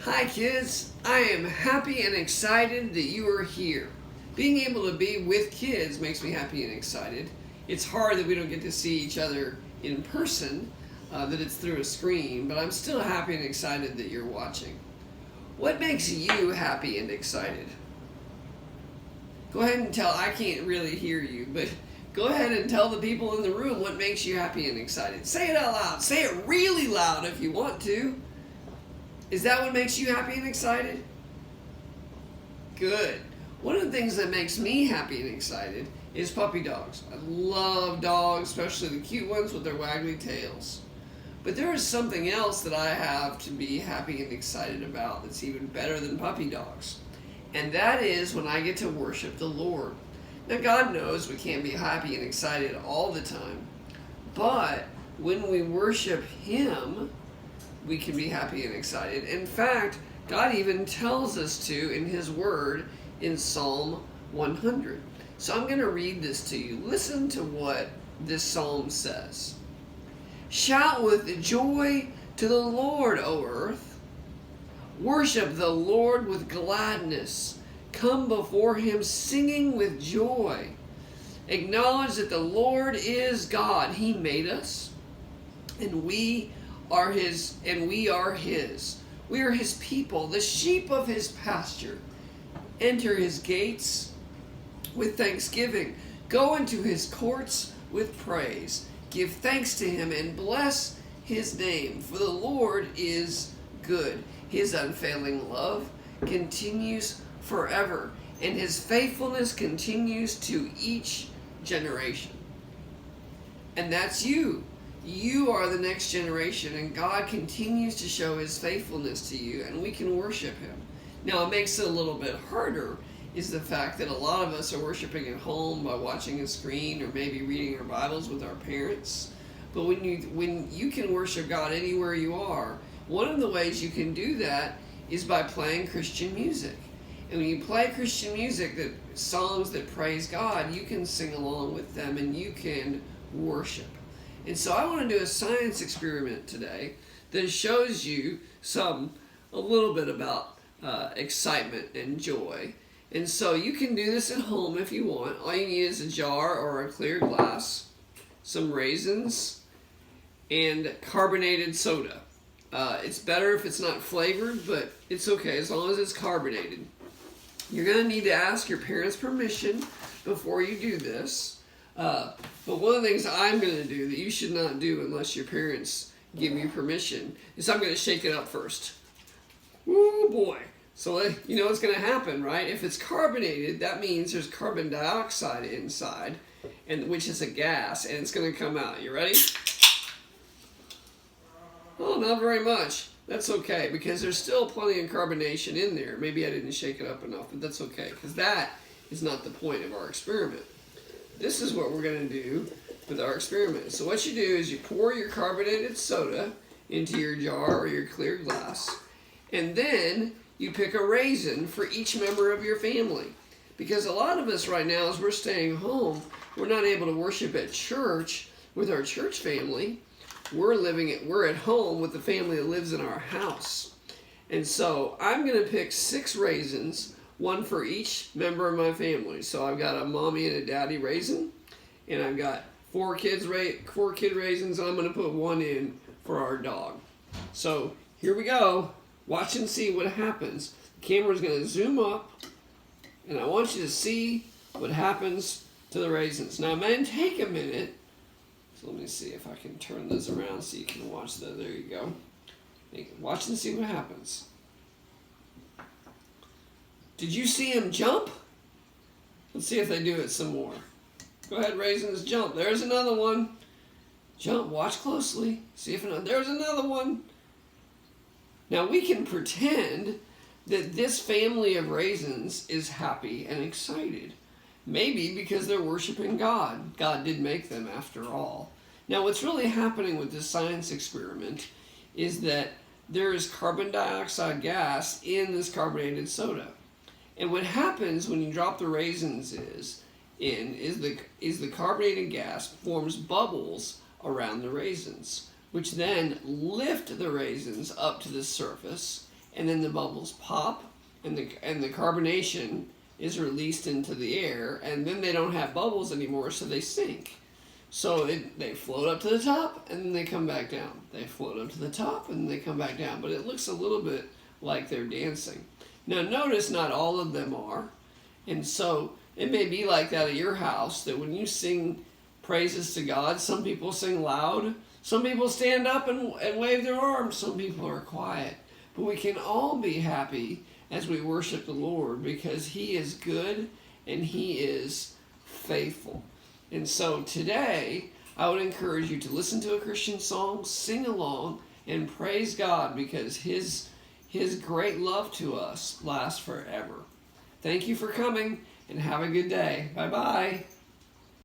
Hi kids, I am happy and excited that you are here. Being able to be with kids makes me happy and excited. It's hard that we don't get to see each other in person, that it's through a screen, but I'm still happy and excited that you're watching. What makes you happy and excited? Go ahead and tell, I can't really hear you, but go ahead and tell the people in the room what makes you happy and excited. Say it out loud. Say it really loud if you want to. Is that what makes you happy and excited? Good. One of the things that makes me happy and excited is puppy dogs. I love dogs, especially the cute ones with their waggly tails. But there is something else that I have to be happy and excited about that's even better than puppy dogs. And that is when I get to worship the Lord. Now God knows we can't be happy and excited all the time. But when we worship Him, we can be happy and excited. In fact, God even tells us to in His Word in Psalm 100. So I'm going to read this to you. Listen to what this psalm says. Shout with joy to the Lord, O earth. Worship the Lord with gladness. Come before Him singing with joy. Acknowledge that the Lord is God. He made us, and we are His. We are His people, the sheep of His pasture. Enter His gates with thanksgiving. Go into His courts with praise. Give thanks to Him and bless His name. For the Lord is good. His unfailing love continues forever, and His faithfulness continues to each generation. And that's you. You are the next generation, and God continues to show His faithfulness to you, and we can worship Him. Now, what makes it a little bit harder is the fact that a lot of us are worshiping at home by watching a screen or maybe reading our Bibles with our parents. But when you can worship God anywhere you are, one of the ways you can do that is by playing Christian music. And when you play Christian music, songs that praise God, you can sing along with them and you can worship. And so I want to do a science experiment today that shows you a little bit about excitement and joy. And so you can do this at home if you want. All you need is a jar or a clear glass, some raisins, and carbonated soda. It's better if it's not flavored, but it's okay as long as it's carbonated. You're going to need to ask your parents' permission before you do this. But one of the things I'm going to do that you should not do unless your parents give you permission is I'm going to shake it up first. Woo boy. So you know what's going to happen, right? If it's carbonated, that means there's carbon dioxide inside, which is a gas, and it's going to come out. You ready? Oh, not very much. That's okay, because there's still plenty of carbonation in there. Maybe I didn't shake it up enough, but that's okay, because that is not the point of our experiment. This is what we're going to do with our experiment. So what you do is you pour your carbonated soda into your jar or your clear glass, and then you pick a raisin for each member of your family. Because a lot of us right now, as we're staying home, we're not able to worship at church with our church family. We're at home with the family that lives in our house. And so I'm going to pick 6 raisins, one for each member of my family. So I've got a mommy and a daddy raisin, and I've got 4 kid raisins, and I'm going to put 1 in for our dog. So here we go. Watch and see what happens. The camera's going to zoom up, and I want you to see what happens to the raisins. Now, it may take a minute. So let me see if I can turn this around so you can watch that. There you go. Watch and see what happens. Did you see him jump? Let's see if they do it some more. Go ahead, raisins, jump. There's another one. Jump. Watch closely. See if there's another one. Now we can pretend that this family of raisins is happy and excited. Maybe because they're worshiping God. God did make them after all. Now what's really happening with this science experiment is that there is carbon dioxide gas in this carbonated soda. And what happens when you drop the raisins is the carbonated gas forms bubbles around the raisins, which then lift the raisins up to the surface and then the bubbles pop, and the carbonation is released into the air, and then they don't have bubbles anymore, so they sink. So they float up to the top, and then they come back down. They float up to the top, and then they come back down. But it looks a little bit like they're dancing. Now notice not all of them are. And so it may be like that at your house, that when you sing praises to God, some people sing loud, some people stand up and wave their arms, some people are quiet. But we can all be happy as we worship the Lord, because He is good and He is faithful. And so today, I would encourage you to listen to a Christian song, sing along, and praise God, because His great love to us lasts forever. Thank you for coming, and have a good day. Bye-bye.